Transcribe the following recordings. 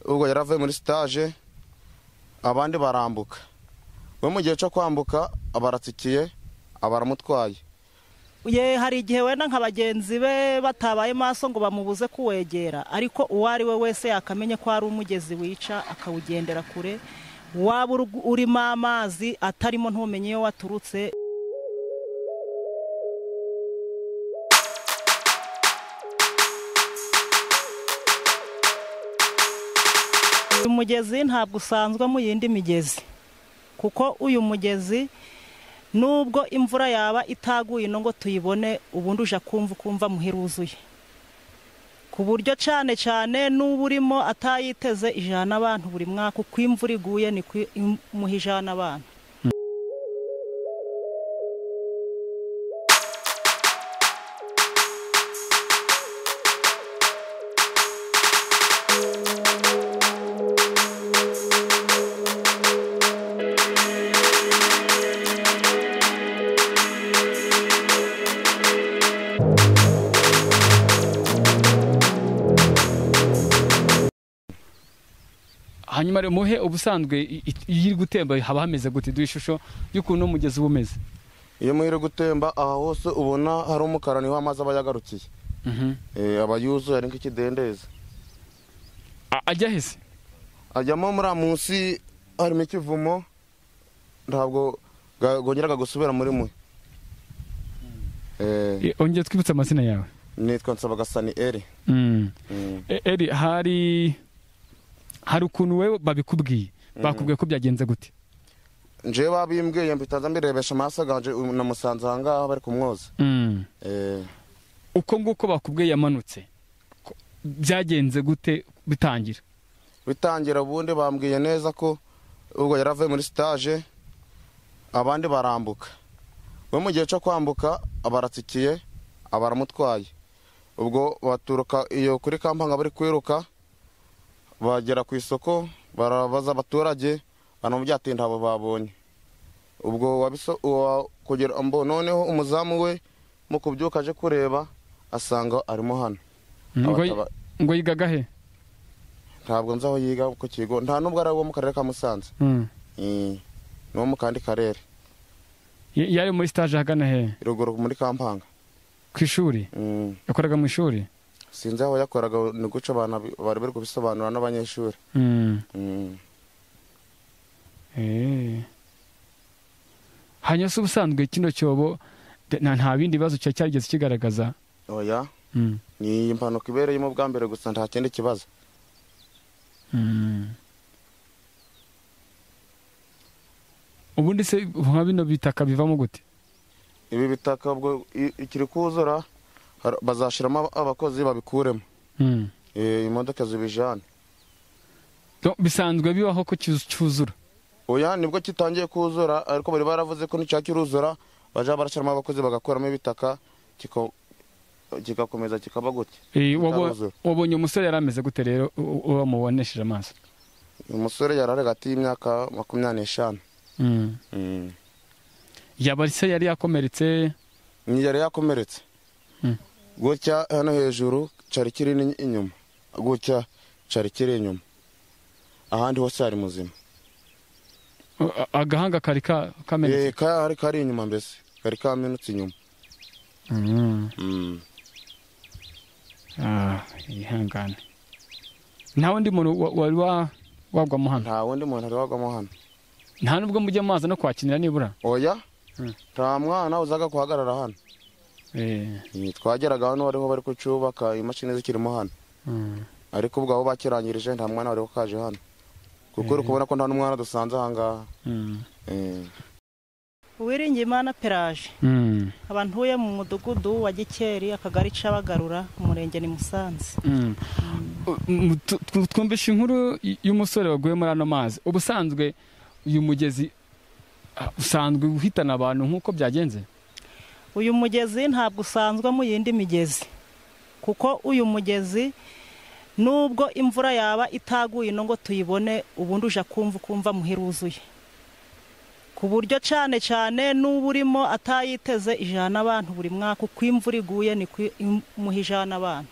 ubwo yaravuye muri stage abandi barambuka. We mu gihe cyo kwambuka abaratsikiye abaramutwaye. Hari igihe wenda nk'abagenzi be batabaye maso ngo bamubuze kuwegera, ariko uwari we wese yakamenye ko ari umugezi wica akawugendera kure. Waba urimo amazi atarimo ntumenye iyo waturutse. Uyu mugezi ntabwo usanzwe mu yindi migezi, kuko uyu mugezi nubwo imvura yaba itaguye no ngo tuyibone ubundi uja kumva muhiruzuye, ku buryo cyane cyane n'ubu urimo atayiteze ijana abantu buri mwaka. Uko imvura iguye ni muhijana abantu. Hanyuma rero muhe ubusanzwe iri gutemba haba hameze gute? Duishusho y'ukuntu umugezi ubumeze. Iyo muhire gutemba aha hose ubona hari umukara niho amazi aba yagarukiye. Abayuzuye ari nk'ikidendeza. Ajya hese? Ajyamo muri munsi harimo ikivumo, ntabwo gongeraga gusubira muri mwe. Ongeye twibutsa amazina yawe. Nitwa Nsabagasani Eri. Eri, hari ukuntu wewe babikubwiye bakubwiye ko byagenze gute? Nje babimbwiye mbitaza mbirebesha amaso ganje na Musanze hanga bari kumwoza. Uko nguko bakubwiye yamanutse byagenze gute bitangira ubundi bambwiye neza ko ubwo yaravuye muri stage abandi barambuka. We mu gihe cyo kwambuka abaratsikiye abaramutwaye. Ubwo baturuka iyo kuri kampanga bari kwiruka bagera ku isoko barabaza abaturage bano byatinda abo babonye. Ubwo kugera noneho umuzamu we mu kubyuka aje kureba asanga arimo hano. Ngo yigaga he? Ntabwo nzaho yiga ku kigo, nta nubwo ari wo mu karere ka Musanze. No mu kandi karere. Yari muri stage hagana he? Ruguru muri kampanga. Ku ishuri? Yakoraga mu ishuri? Sinzi aho yakoraga, ni guca abana bari bari kubisobanura n'abanyeshuri. Hanyuma se ubusanzwe kino cyobo nta bindi bibazo cyarigeze kigaragaza? Oya. Ni impanuka ibereyemo bwa mbere gusa, nta kindi kibazo. Ubundi se nka bino bitaka bivamo gute? Ibi bitaka ubwo ikiri kuzura bazashiramo abakozi babikuremo. Imodoka zibijana. Bisanzwe bibaho ko cyuzura? Oya, nibwo kitangiye kuzura, ariko bari baravuze ko nicyakiruzura baja barashiramo abakozi bagakuramo ibitaka kikakomeza kikaba gute. Wabonye umusore yarameze gute rero wamubonesheje amaso? Umusore yarari hagati y'imyaka 25. Yaba se yari yakomeretse? Ni yari yakomeretse. Gutya hano hejuru cyari kiri inyuma, gutya cyari kiri inyuma, ahandi hose ari muzima. Agahanga kari kamenetse? Kari inyuma, mbese kari kamenetse inyuma. Ihangane. Nta wundi muntu wari wagwamo hano? Nta wundi muntu wari wagwamo hano. Nta nubwo mujye amazi no kwakinira nibura? Oya, nta mwana uzaga kuhagarara hano. Twageraga hano ariho bari kucubaka imashini zikirimo hano. Ariko ubwo aho bakirangirije nta mwana wari kaje hano, kuko uri kubona ko nta n'umwana dusanze ahangaha. Uwiringiyimana Pelaje, abantuye mu mudugudu wa Gikeri, akagari Cabagarura, umurenge ni Musanze. Twumvishe inkuru y'umusore waguye muri ano mazi. Ubusanzwe uyu mugezi usanzwe uhitana abantu nk'uko byagenze? Uyu mugezi ntabwo usanzwe mu yindi migezi, kuko uyu mugezi nubwo imvura yaba itaguye no ngo tuyibone ubundi uja kumva muhiruzuye, ku buryo cyane cyane n'ubu urimo atayiteze ijana abantu buri mwaka. Uko imvura iguye ni muhijana abantu.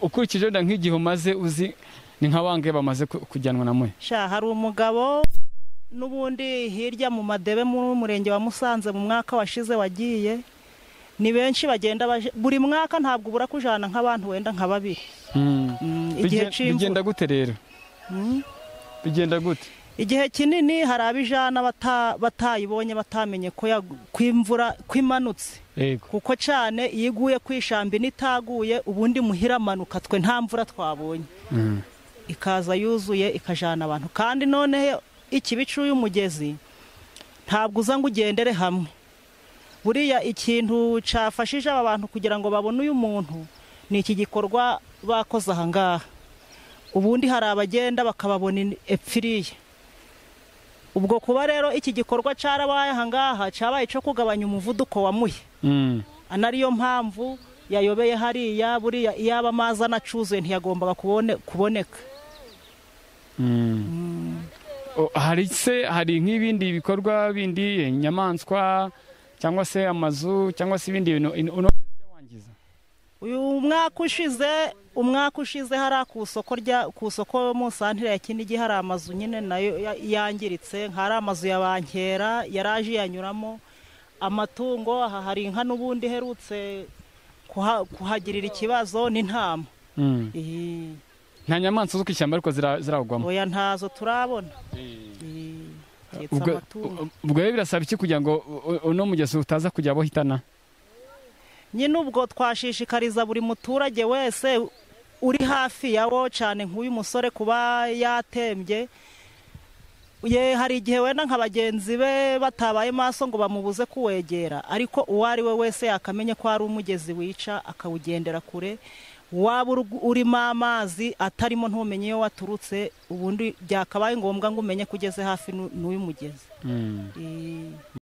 ukurikije wenda nk'igihe umaze uzi ni nka bangahe bamaze kujyanwa na mwe? Hari umugabo n'ubundi hirya mu Madebe mu murenge wa Musanze mu mwaka washize wagiye, ni benshi bagenda buri mwaka, ntabwo ubura kujana nk'abantu wenda nka 2. Igihe bigenda gute rero? Bigenda gute? Igihe kinini hari abijana batayibonye batamenye ko kwimvura kwimanutse, kuko cyane iyiguye kwishambi nitaguye ubundi muhira manuka twe nta mvura twabonye, ikaza yuzuye ikajana abantu. Kandi none ikibicu y'umugezi ntabwo uza ngo ugendere hamwe. Buriya ikintu cyafashije aba bantu kugira ngo babone uyu muntu ni iki gikorwa bakoze aha ngaha. Ubundi hari abagenda bakababona epfiriye. Ubwo kuba rero iki gikorwa cyarabaye aha ngaha cyabaye cyo kugabanya umuvuduko wa muhe, anariyo mpamvu yayobeye hariya. Buriya iyaba amazi anacuze ntiyagombaga kuboneka. Hari nk'ibindi bikorwa bindi, inyamaswa cyangwa se amazu cyangwa se ibindi bintu wangiza? Uyu umwaka ushize hari ku isoko mu santere ya Kinigi hari amazu nyine nayo yangiritse, hari amazu ya bankera yaraje yanyuramo amatungo. Hari inka n'ubundi herutse kuhagirira ikibazo n'intama. Nta nyamaswa zo kwishyamba ariko zirawugwamo? Oya, ntazo turabona. Ubwo rero birasaba iki kugira ngo uno mugezi utaza kujya bohitana? Nyine ubwo twashishikariza buri muturage wese uri hafi yawo, cyane nk'uyu musore kuba yatembye. Hari igihe wenda nka bagenzi be batabaye maso ngo bamubuze kuwegera, ariko uwo ari we wese yakamenya ko ari umugezi wica akawugendera kure. Waba urimo amazi atarimo ntumenye iyo waturutse, ubundi byakabaye ngombwa ngo umenye kugeze hafi n'uyu mugezi.